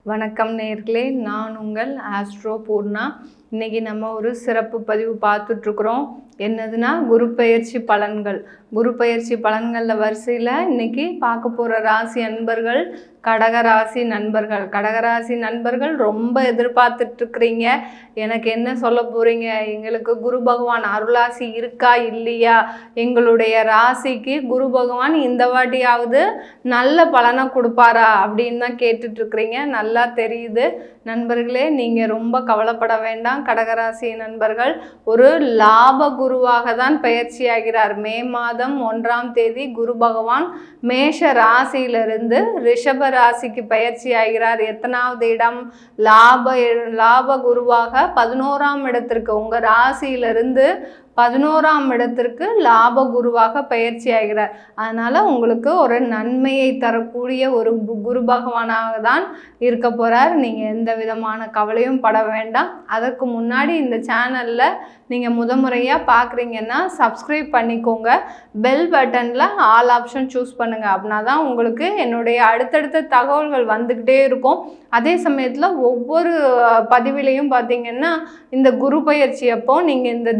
வணக்கம் நேயர்களே, நான் உங்கள் ஆஸ்ட்ரோ பூர்ணா. இன்னைக்கு நம்ம ஒரு சிறப்பு பதிவு பார்த்துட்ருக்குறோம். என்னதுன்னா குரு பெயர்ச்சி பலன்கள். குரு பெயர்ச்சி பலன்களில் வரிசையில் இன்னைக்கு பார்க்க போகிற ராசி அன்பர்கள் கடகராசி நண்பர்கள். கடகராசி நண்பர்கள் ரொம்ப எதிர்பார்த்துட்ருக்குறீங்க, எனக்கு என்ன சொல்ல போகிறீங்க, எங்களுக்கு குரு பகவான் அருளாசி இருக்கா இல்லையா, எங்களுடைய ராசிக்கு குரு பகவான் இந்த வாட்டியாவது நல்ல பலனை கொடுப்பாரா அப்படின்னு தான் கேட்டுட்ருக்குறீங்க. நல்லா தெரியுது நண்பர்களே, நீங்கள் ரொம்ப கவலைப்பட வேண்டாம். கடகராசி நண்பர்கள் ஒரு லாப குருவாக தான் பயிற்சி ஆகிறார். மே மாதம் 1ஆம் தேதி குரு பகவான் மேஷ ராசியிலிருந்து ரிஷப ராசிக்கு பயிற்சி ஆகிறார். எத்தனாவது இடம்? லாப குருவாக 11ஆம் இடத்திற்கு, உங்கள் ராசியிலிருந்து 11ஆம் இடத்திற்கு லாப குருவாக பயிற்சி ஆகிறார். அதனால் உங்களுக்கு ஒரு நன்மையை தரக்கூடிய ஒரு குரு பகவானாக தான் இருக்க போகிறார். நீங்கள் எந்த விதமான கவலையும் பட வேண்டாம். அதற்கு முன்னாடி இந்த சேனலில் நீங்கள் முறையாக பார்க்குறீங்கன்னா சப்ஸ்கிரைப் பண்ணிக்கோங்க. பெல் பட்டனில் ஆல் ஆப்ஷன் சூஸ் பண்ணுங்கள். அப்படின்னா தான் உங்களுக்கு என்னுடைய அடுத்தடுத்த தகவல்கள் வந்துக்கிட்டே இருக்கும். அதே சமயத்தில் ஒவ்வொரு பதிவிலையும் பார்த்திங்கன்னா இந்த குரு பயிற்சி அப்போ நீங்கள் இந்த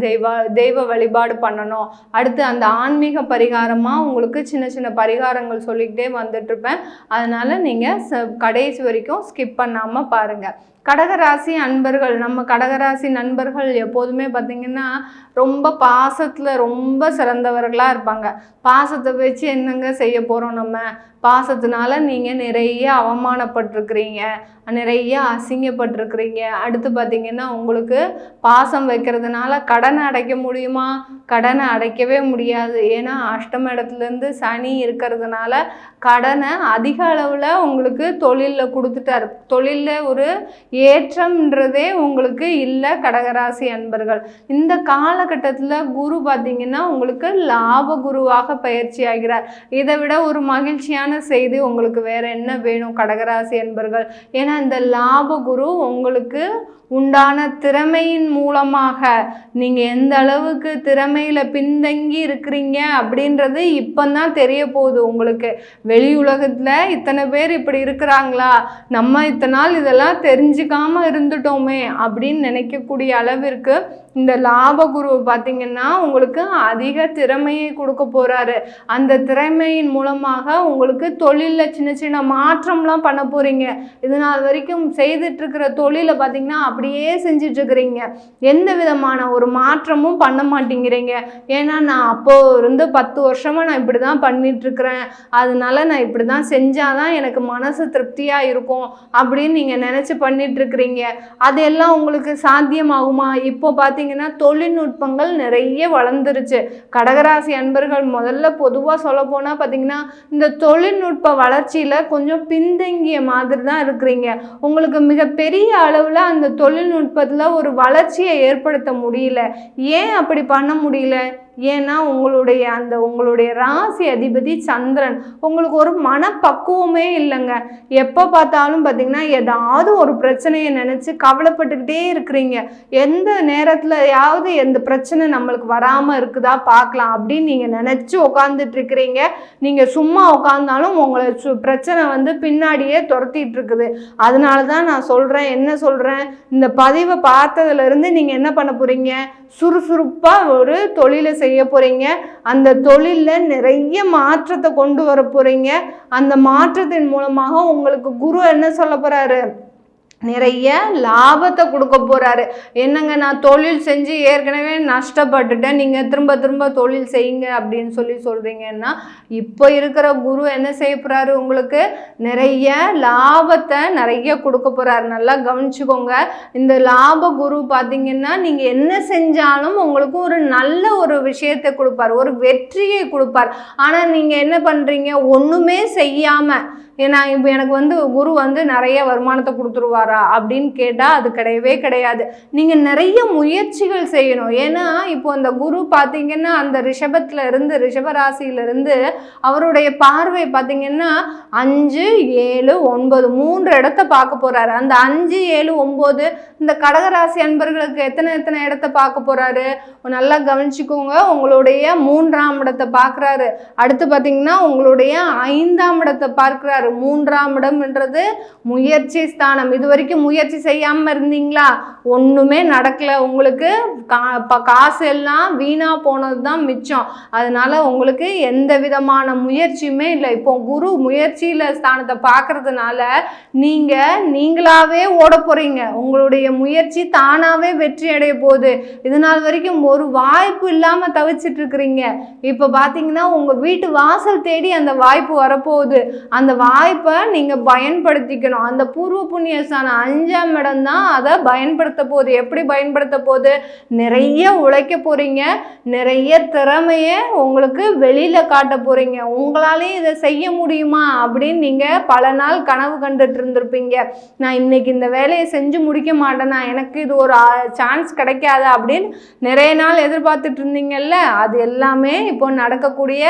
தெய்வ வழிபாடு பண்ணணும், அடுத்து அந்த ஆன்மீக பரிகாரமாக உங்களுக்கு சின்ன சின்ன பரிகாரங்கள் சொல்லிக்கிட்டே வந்துட்டுருப்பேன். அதனால் நீங்கள் கடைசி வரைக்கும் ஸ்கிப் பண்ணாமல் பாருங்கள். கடகராசி அன்பர்கள், நம்ம கடகராசி நண்பர்கள் எப்போதுமே பார்த்திங்கன்னா ரொம்ப பாசத்தில் ரொம்ப சிறந்தவர்களாக இருப்பாங்க. பாசத்தை வச்சு என்னங்க செய்ய போகிறோம், நம்ம பாசத்தினால நீங்கள் நிறைய அவமானப்பட்டிருக்கிறீங்க, நிறைய அசிங்கப்பட்டிருக்கிறீங்க. அடுத்து பார்த்திங்கன்னா உங்களுக்கு பாசம் வைக்கிறதுனால கடனை அடைக்க முடியுமா? கடனை அடைக்கவே முடியாது. ஏன்னா அஷ்டம இடத்துலேருந்து சனி இருக்கிறதுனால கடனை அதிக அளவில் உங்களுக்கு தொழிலில் கொடுத்துட்டார். தொழிலில் ஒரு ஏற்றம்ன்றதே உங்களுக்கு இல்லை கடகராசி அன்பர்கள். இந்த காலகட்டத்தில் குரு பார்த்திங்கன்னா உங்களுக்கு லாப குருவாக பயிற்சி ஆகிறார். இதை விட ஒரு மகிழ்ச்சியான செய்தி உங்களுக்கு வேற என்ன வேணும் கடகராசி அன்பர்கள்? ஏன்னா இந்த லாப குரு உங்களுக்கு உண்டான திறமையின் மூலமாக நீங்கள் எந்த அளவுக்கு திறமையில் பின்தங்கி இருக்கிறீங்க அப்படின்றது இப்போ தான் தெரிய போகுது உங்களுக்கு. வெளி உலகத்தில் இத்தனை பேர் இப்படி இருக்கிறாங்களா, நம்ம இத்தனை நாள் இதெல்லாம் தெரிஞ்சுக்காமல் இருந்துட்டோமே அப்படின்னு நினைக்கக்கூடிய அளவிற்கு இந்த லாபகுரு பார்த்திங்கன்னா உங்களுக்கு அதிக திறமையை கொடுக்க போகிறாரு. அந்த திறமையின் மூலமாக உங்களுக்கு தொழிலில் சின்ன சின்ன மாற்றம்லாம் பண்ண போகிறீங்க. இது நாள் வரைக்கும் செய்துட்ருக்கிற தொழிலை பார்த்திங்கன்னா அப்படியே செஞ்சிட்ருக்கிறீங்க, எந்த விதமான ஒரு மாற்றமும் பண்ண மாட்டேங்கிறீங்க. ஏன்னா நான் அப்போது இருந்து 10 வருஷமாக நான் இப்படி தான் பண்ணிகிட்ருக்கிறேன், அதனால நான் இப்படி தான் செஞ்சால் தான் எனக்கு மனசு திருப்தியாக இருக்கும் அப்படின்னு நீங்கள் நினச்சி பண்ணிகிட்ருக்கிறீங்க. அதெல்லாம் உங்களுக்கு சாத்தியமாகுமா? இப்போ பார்த்தீங்கன்னா தொழில்நுட்பங்கள் நிறைய வளர்ந்துருச்சு. கடகராசி அன்பர்கள் முதல்ல பொதுவாக சொல்ல போனால் பார்த்தீங்கன்னா இந்த தொழில்நுட்ப வளர்ச்சியில் கொஞ்சம் பின்தங்கிய மாதிரி தான் இருக்கிறீங்க. உங்களுக்கு மிகப்பெரிய அளவில் அந்த தொழில்நுட்பத்தில் ஒரு வளர்ச்சியை ஏற்படுத்த முடியல. ஏன் அப்படி பண்ண முடியல? ஏன்னா உங்களுடைய ராசி அதிபதி சந்திரன். உங்களுக்கு ஒரு மனப்பக்குவமே இல்லைங்க. எப்போ பார்த்தாலும் பார்த்திங்கன்னா ஏதாவது ஒரு பிரச்சனையை நினச்சி கவலைப்பட்டுக்கிட்டே இருக்கிறீங்க. எந்த நேரத்துலையாவது எந்த பிரச்சனை நம்மளுக்கு வராமல் இருக்குதா பார்க்கலாம் அப்படின்னு நீங்கள் நினச்சி உட்காந்துட்ருக்கிறீங்க. நீங்கள் சும்மா உட்காந்தாலும் உங்களை பிரச்சனை பின்னாடியே துரத்திட்டு இருக்குது. அதனால தான் நான் சொல்கிறேன், என்ன சொல்கிறேன், இந்த பதிவை பார்த்ததுலேருந்து நீங்கள் என்ன பண்ண போகிறீங்க, சுறுசுறுப்பாக ஒரு தொழிலை செய்ய போகிறீங்க. அந்த தொழிலில் நிறைய மாற்றத்தை கொண்டு வர போகிறீங்க. அந்த மாற்றத்தின் மூலமாக உங்களுக்கு குரு என்ன சொல்ல போகிறாரு, நிறைய லாபத்தை கொடுக்க போகிறாரு. என்னங்க, நான் தொழில் செஞ்சு ஏற்கனவே நஷ்டப்பட்டுட்டேன், நீங்கள் திரும்ப திரும்ப தொழில் செய்யுங்க அப்படின்னு சொல்கிறீங்கன்னா இப்போ இருக்கிற குரு என்ன செய்ய போகிறாரு, உங்களுக்கு நிறைய லாபத்தை நிறைய கொடுக்க போகிறாரு. நல்லா கவனிச்சுக்கோங்க. இந்த லாப குரு பார்த்திங்கன்னா நீங்கள் என்ன செஞ்சாலும் உங்களுக்கு ஒரு நல்ல ஒரு விஷயத்தை கொடுப்பார், ஒரு வெற்றியை கொடுப்பார். ஆனால் நீங்கள் என்ன பண்ணுறீங்க, ஒன்றுமே செய்யாமல், ஏன்னா இப்போ எனக்கு குரு நிறைய வருமானத்தை கொடுத்துருவாரா, போறாரா அப்படின்னு கேட்டா அது கிடையவே கிடையாது. நீங்க நிறைய முயற்சிகள் செய்யணும். ஏன்னா இப்போ அந்த குரு பார்த்தீங்கன்னா அந்த ரிஷபத்துல இருந்து ரிஷபராசியில இருந்து அவருடைய பார்வை பார்த்தீங்கன்னா 5, 7, 9 3 இடத்த பார்க்க போறாரு. அந்த 5, 7, 9 இந்த கடகராசி அன்பர்களுக்கு எத்தனை இடத்த பார்க்க போறாரு? நல்லா கவனிச்சுக்கோங்க. உங்களுடைய 3ஆம் இடத்தை பார்க்குறாரு. அடுத்து பார்த்தீங்கன்னா உங்களுடைய 5ஆம் இடத்தை பார்க்குறாரு. 3ஆம் இடம்ன்றது முயற்சி ஸ்தானம். இது வரைக்கும் முயற்சி செய்யாமல் இருந்தீங்களா? ஒன்றுமே நடக்கல. உங்களுக்கு காசு எல்லாம் வீணா போனது தான் மிச்சம். அதனால உங்களுக்கு எந்த விதமான முயற்சியுமே இல்லை. இப்போ குரு முயற்சியில ஸ்தானத்தை பார்க்கறதுனால நீங்களாவே ஓட போறீங்க. உங்களுடைய முயற்சி தானாவே வெற்றி அடைய போகுது. இது நாள் வரைக்கும் ஒரு வாய்ப்பு இல்லாம தவிச்சிட்டு இருக்கிறீங்க. இப்ப பாத்தீங்கன்னா உங்க வீட்டு வாசல் தேடி அந்த வாய்ப்பு வரப்போகுது. அந்த வாய்ப்பை நீங்க பயன்படுத்திக்கணும். அந்த பூர்வ புண்ணிய ஸ்தானம் 5ஆம் இடம் தான் அதை பயன்படுத்த போகுது. எப்படி பயன்படுத்த போகுது? நிறைய உழைக்க போறீங்க. நிறைய திறமைய உங்களுக்கு வெளியில காட்ட போறீங்க. உங்களாலே இதை செய்ய முடியுமா அப்படின்னு நீங்க பல நாள் கனவு கண்டுட்டு இருந்திருப்பீங்க. நான் இன்னைக்கு இந்த வேலையை செஞ்சு முடிக்க மாட்டேனா, எனக்கு இது ஒரு சான்ஸ் கிடைக்காது அப்படின்னு நிறைய நாள் எதிர்பார்த்துட்டு இருந்தீங்கல்ல, அது எல்லாமே இப்போ நடக்கக்கூடிய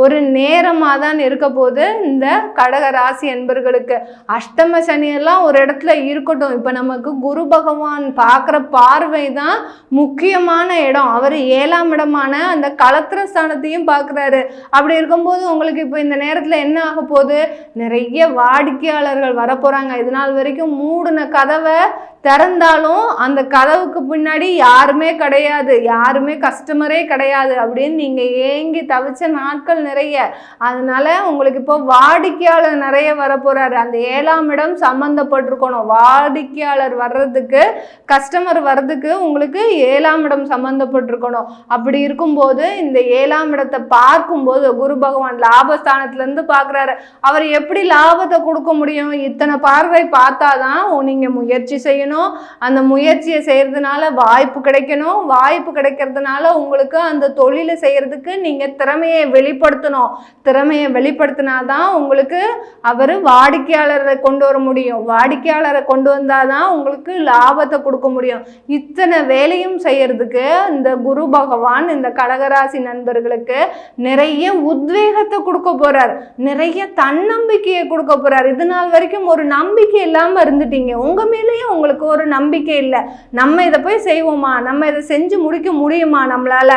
ஒரு நேரமாக தான் இருக்க போது இந்த கடக ராசி என்பர்களுக்கு. அஷ்டம சனியெல்லாம் ஒரு இடத்துல இருக்கட்டும். இப்போ நமக்கு குரு பகவான் பார்க்குற பார்வை தான் முக்கியமான இடம். அவர் 7ஆம் இடமான அந்த களத்திர ஸ்தானத்தையும் பார்க்குறாரு. அப்படி இருக்கும்போது உங்களுக்கு இப்போ இந்த நேரத்தில் என்ன ஆக போகுது? நிறைய வாடிக்கையாளர்கள் வரப்போகிறாங்க. இது நாள் வரைக்கும் மூடின கதவை திறந்தாலும் அந்த கதவுக்கு பின்னாடி யாருமே கிடையாது, யாருமே கஸ்டமரே கிடையாது அப்படின்னு நீங்கள் ஏங்கி தவிச்ச நாட்கள் நிறைய. அதனால உங்களுக்கு இப்போ வாடிக்கையாளர் நிறைய வரப்போறாரு. அந்த 7ஆம் இடம் சம்மந்தப்பட்டிருக்கணும். வாடிக்கையாளர் வர்றதுக்கு, கஸ்டமர் வர்றதுக்கு உங்களுக்கு 7ஆம் இடம் சம்மந்தப்பட்டிருக்கணும். அப்படி இருக்கும்போது இந்த 7ஆம் இடத்தை பார்க்கும்போது குரு பகவான் லாபஸ்தானத்திலேருந்து பார்க்குறாரு. அவர் எப்படி லாபத்தை கொடுக்க முடியும்? இத்தனை பார்வை பார்த்தாதான் நீங்கள் முயற்சி செய்யணும். அந்த முயற்சியை செய்யறதுனால வாய்ப்பு கிடைக்கணும். வாய்ப்பு கிடைக்கிறதுனால உங்களுக்கு அந்த தொழிலை செய்யறதுக்கு நீங்க திறமையை வெளிப்படுத்தணும். திறமையை வெளிப்படுத்தினாதான் உங்களுக்கு அவர் வாடிக்கையாளரை கொண்டு வர முடியும். வாடிக்கையாளரை கொண்டு வந்தாதான் உங்களுக்கு லாபத்தை கொடுக்க முடியும். இத்தனை வேலையும் செய்யறதுக்கு இந்த குரு பகவான் இந்த கடகராசி நண்பர்களுக்கு நிறைய உத்வேகத்தை கொடுக்க போறார். நிறைய தன்னம்பிக்கையை கொடுக்க போறார். இது நாள் வரைக்கும் ஒரு நம்பிக்கை இல்லாம இருந்துட்டீங்க. உங்க மேலேயும் உங்களுக்கு ஒரு நம்பிக்கை இல்லை. நம்ம இதை போய் செய்வோமா, நம்ம இதை செஞ்சு முடிக்க முடியுமா நம்மளால,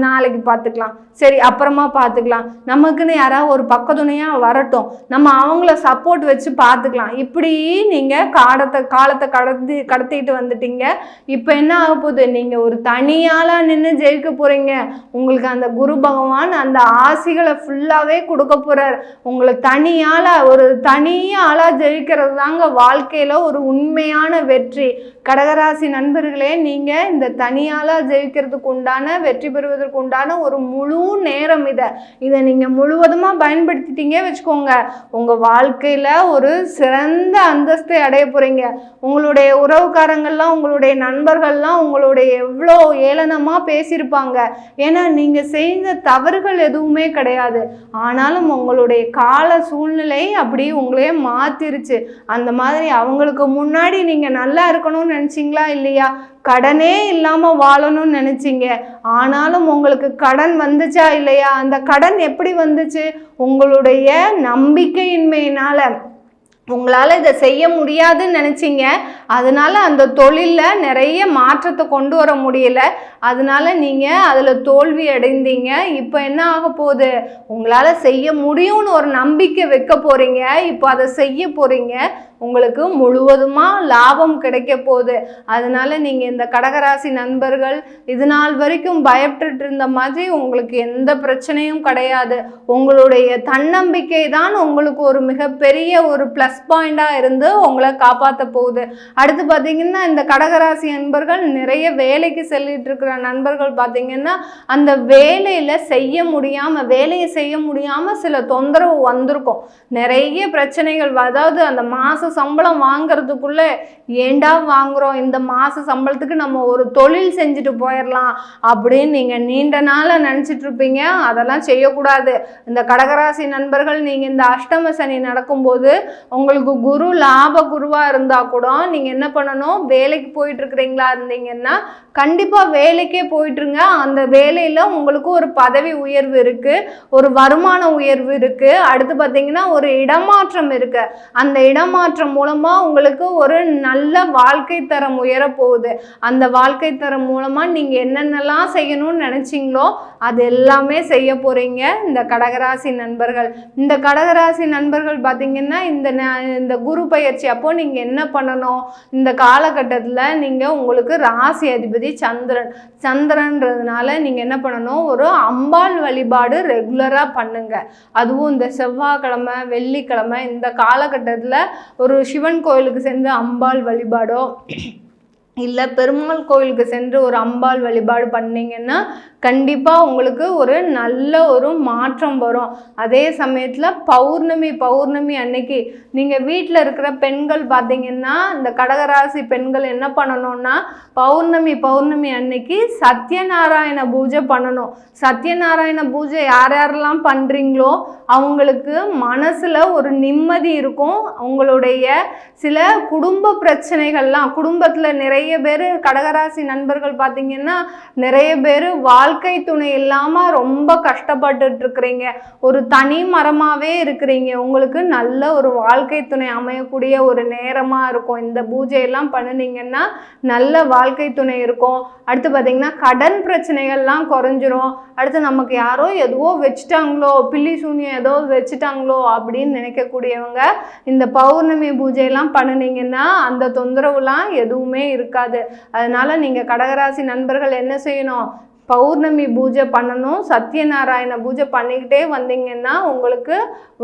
நாளைக்கு பார்த்துக்கலாம், சரி அப்புறமா பார்த்துக்கலாம், நமக்குன்னு யாராவது ஒரு பக்கத்துணையாக வரட்டும், நம்ம அவங்கள சப்போர்ட் வச்சு பார்த்துக்கலாம், இப்படி நீங்கள் காலத்தை கடத்திட்டு வந்துட்டீங்க. இப்போ என்ன ஆக போகுது? நீங்கள் ஒரு தனியாளாக நின்று ஜெயிக்க போகிறீங்க. உங்களுக்கு அந்த குரு பகவான் அந்த ஆசிகளை ஃபுல்லாகவே கொடுக்க போகிறார். உங்களை ஒரு தனியாளாக ஜெயிக்கிறது தாங்க வாழ்க்கையில் ஒரு உண்மையான வெற்றி. கடகராசி நண்பர்களே, நீங்கள் இந்த தனியாளாக ஜெயிக்கிறதுக்கு உண்டான, வெற்றி பெறுவதற்கு உண்டான ஒரு முழு நேரம் இதை நீங்கள் முழுவதுமாக பயன்படுத்திட்டீங்க வச்சுக்கோங்க, உங்கள் வாழ்க்கையில் ஒரு சிறந்த அந்தஸ்தை அடைய போகிறீங்க. உங்களுடைய உறவுக்காரங்கள்லாம், உங்களுடைய நண்பர்கள்லாம் உங்களுடைய எவ்வளோ ஏளனமாக பேசியிருப்பாங்க. ஏன்னா நீங்கள் செய்த தவறுகள் எதுவுமே கிடையாது. ஆனாலும் உங்களுடைய கால சூழ்நிலை அப்படி உங்களையே மாற்றிருச்சு. அந்த மாதிரி அவங்களுக்கு முன்னாடி நீங்கள் நல்லா இருக்கணும்னு நினச்சிங்களா? இல்லையா? கடனே இல்லாமல் வாழணும்னு நினச்சிங்க. ஆனாலும் உங்களுக்கு கடன் வந்துச்சா இல்லையா? அந்த கடன் எப்படி வந்துச்சு? உங்களுடைய நம்பிக்கையின்மையினால. உங்களால் இதை செய்ய முடியாதுன்னு நினச்சிங்க. அதனால அந்த தொழிலில் நிறைய மாற்றத்தை கொண்டு வர முடியல. அதனால நீங்கள் அதில் தோல்வி அடைந்தீங்க. இப்போ என்ன ஆக போகுது? உங்களால் செய்ய முடியும்னு ஒரு நம்பிக்கை வைக்க போகிறீங்க. இப்போ அதை செய்ய போகிறீங்க. உங்களுக்கு முழுவதுமாக லாபம் கிடைக்க போகுது. அதனால நீங்கள் இந்த கடகராசி நண்பர்கள் இது நாள் வரைக்கும் பயப்பட்டு இருந்த மாதிரி உங்களுக்கு எந்த பிரச்சனையும் கிடையாது. உங்களுடைய தன்னம்பிக்கை தான் உங்களுக்கு ஒரு மிகப்பெரிய ஒரு ப்ளஸ் பாயிண்டாக இருந்து உங்களை காப்பாற்ற போகுது. அடுத்து பார்த்தீங்கன்னா இந்த கடகராசி நண்பர்கள் நிறைய வேலைக்கு செல்லிட்டு இருக்கிற நண்பர்கள் பார்த்தீங்கன்னா அந்த வேலையை செய்ய முடியாமல் சில தொந்தரவு வந்திருக்கும். நிறைய பிரச்சனைகள், அதாவது அந்த மாத சம்பளம் வாங்குறதுக்குள்ள ஏண்டா வாங்குறோம், இந்த மாத சம்பளத்துக்கு நம்ம ஒரு தொழில் செஞ்சுட்டு போயிடலாம் அப்படின்னு நீங்கள் நீண்ட நாளாக நினச்சிட்டு இருப்பீங்க. அதெல்லாம் செய்யக்கூடாது. இந்த கடகராசி நண்பர்கள், நீங்கள் இந்த அஷ்டம சனி நடக்கும்போது உங்களுக்கு குரு லாப குருவாக இருந்தால் கூட நீங்கள் என்ன பண்ணணும், வேலைக்கு போயிட்டு இருக்கிறீங்களா இருந்தீங்கன்னா கண்டிப்பாக வேலைக்கே போயிட்டுருங்க. அந்த வேலையில் உங்களுக்கு ஒரு பதவி உயர்வு இருக்குது, ஒரு வருமான உயர்வு இருக்குது. அடுத்து பார்த்தீங்கன்னா ஒரு இடமாற்றம் இருக்குது. அந்த இடமாற்றம் மூலமாக உங்களுக்கு ஒரு நல்ல வாழ்க்கை தரம் உயரப்போகுது. அந்த வாழ்க்கை தரம் மூலமாக நீங்கள் என்னென்னலாம் செய்யணும்னு நினச்சிங்களோ அது எல்லாமே செய்ய போகிறீங்க இந்த கடகராசி நண்பர்கள். இந்த கடகராசி நண்பர்கள் பார்த்தீங்கன்னா இந்த குரு பயிற்சி அப்போது நீங்கள் என்ன பண்ணணும், இந்த காலகட்டத்தில் நீங்கள் உங்களுக்கு ராசி அதிபதி சந்திரன்றதுனால நீங்கள் என்ன பண்ணணும், ஒரு அம்பாள் வழிபாடு ரெகுலராக பண்ணுங்க. அதுவும் இந்த செவ்வாய்க்கிழமை வெள்ளிக்கிழமை இந்த காலகட்டத்தில் ஒரு சிவன் கோயிலுக்கு சென்று அம்பாள் வழிபாடோ இல்லை பெருமாள் கோயிலுக்கு சென்று ஒரு அம்பாள் வழிபாடு பண்ணிங்கன்னா கண்டிப்பாக உங்களுக்கு ஒரு நல்ல ஒரு மாற்றம் வரும். அதே சமயத்தில் பௌர்ணமி அன்னைக்கு நீங்கள் வீட்டில் இருக்கிற பெண்கள் பார்த்தீங்கன்னா இந்த கடகராசி பெண்கள் என்ன பண்ணணும்னா பௌர்ணமி அன்னைக்கு சத்யநாராயண பூஜை பண்ணணும். சத்யநாராயண பூஜை யாரெல்லாம் பண்ணுறீங்களோ அவங்களுக்கு மனசில் ஒரு நிம்மதி இருக்கும். உங்களுடைய சில குடும்ப பிரச்சனைகள்லாம், குடும்பத்தில் நிறைய பேர் கடகராசி நண்பர்கள் பார்த்தீங்கன்னா நிறைய பேர் வாழ்க்கை துணை இல்லாமல் ரொம்ப கஷ்டப்பட்டுட்டு இருக்கிறீங்க, ஒரு தனி மரமாகவே இருக்கிறீங்க. உங்களுக்கு நல்ல ஒரு வாழ்க்கை துணை அமையக்கூடிய ஒரு நேரமாக இருக்கும். இந்த பூஜையெல்லாம் பண்ணினீங்கன்னா நல்ல வாழ்க்கை துணை இருக்கும். அடுத்து பார்த்தீங்கன்னா கடன் பிரச்சனைகள்லாம் குறைஞ்சிரும். அடுத்து நமக்கு யாரோ எதுவோ வச்சுட்டாங்களோ, பில்லி சூனியம் ஏதோ வச்சுட்டாங்களோ அப்படின்னு நினைக்கக்கூடியவங்க இந்த பௌர்ணமி பூஜையெல்லாம் பண்ணினீங்கன்னா அந்த தொந்தரவுலாம் எதுவுமே இருக்காது. அதனால நீங்கள் கடகராசி நண்பர்கள் என்ன செய்யணும், பௌர்ணமி பூஜை பண்ணணும். சத்யநாராயண பூஜை பண்ணிக்கிட்டே வந்தீங்கன்னா உங்களுக்கு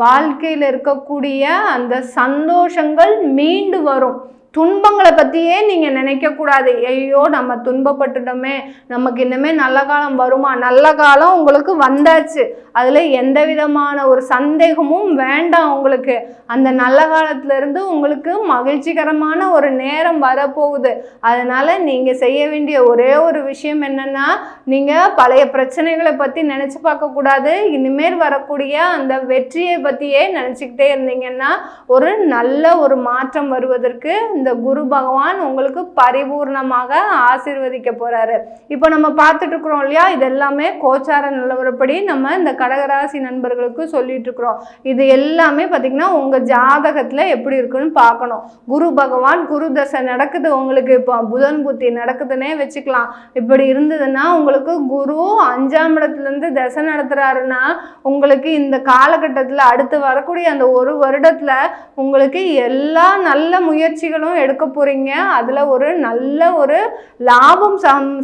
வாழ்க்கையில் இருக்கக்கூடிய அந்த சந்தோஷங்கள் மீண்டு வரும். துன்பங்களை பற்றியே நீங்கள் நினைக்கக்கூடாது. ஐயோ நம்ம துன்பப்பட்டுட்டோமே, நமக்கு இன்னமே நல்ல காலம் வருமா, நல்ல காலம் உங்களுக்கு வந்தாச்சு, அதில் எந்த விதமான ஒரு சந்தேகமும் வேண்டாம். உங்களுக்கு அந்த நல்ல காலத்திலேருந்து உங்களுக்கு மகிழ்ச்சிகரமான ஒரு நேரம் வரப்போகுது. அதனால் நீங்கள் செய்ய வேண்டிய ஒரே ஒரு விஷயம் என்னென்னா, நீங்கள் பழைய பிரச்சனைகளை பற்றி நினச்சி பார்க்கக்கூடாது. இனிமேல் வரக்கூடிய அந்த வெற்றியை பற்றியே நினச்சிக்கிட்டே இருந்தீங்கன்னா ஒரு நல்ல ஒரு மாற்றம் வருவதற்கு இந்த குரு பகவான் உங்களுக்கு பரிபூர்ணமாக ஆசீர்வதிக்க போறாரு. இப்போ நம்ம பார்த்துட்டு இருக்கிறோம் இல்லையா, இது எல்லாமே கோச்சார நிலவரப்படி நம்ம இந்த கடகராசி நண்பர்களுக்கு சொல்லிட்டு இருக்கிறோம். இது எல்லாமே பார்த்தீங்கன்னா உங்க ஜாதகத்துல எப்படி இருக்குன்னு பார்க்கணும். குரு பகவான் குரு தசை நடக்குது உங்களுக்கு, இப்போ புதன் புத்தி நடக்குதுன்னே வச்சுக்கலாம். இப்படி இருந்ததுன்னா உங்களுக்கு குரு 5ஆம் இடத்துலேருந்து தசை நடத்துறாருன்னா உங்களுக்கு இந்த காலகட்டத்தில் அடுத்து வரக்கூடிய அந்த ஒரு வருடத்துல உங்களுக்கு எல்லா நல்ல முயற்சிகளும் எடுக்க போறீங்க. அதுல ஒரு நல்ல ஒரு லாபம்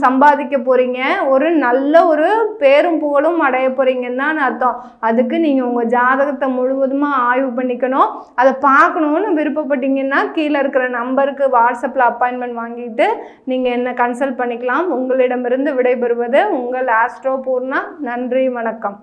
சம்பாதிக்க போறீங்க. ஒரு நல்ல ஒரு பேரும் புகழும் அடைய போறீங்கன்னு தான் அர்த்தம். அதுக்கு நீங்க உங்க ஜாதகத்தை முழுவதுமா ஆய்வு பண்ணிக்கணும். அதை பார்க்கணும்னு விருப்பப்பட்டீங்கன்னா கீழே இருக்கிற நம்பருக்கு வாட்ஸ்அப்ல அப்பாயின்மெண்ட் வாங்கிட்டு நீங்க என்ன கன்சல்ட் பண்ணிக்கலாம். உங்களிடமிருந்து விடைபெறுவது உங்கள் ஆஸ்ட்ரோ பூர்ணா. நன்றி, வணக்கம்.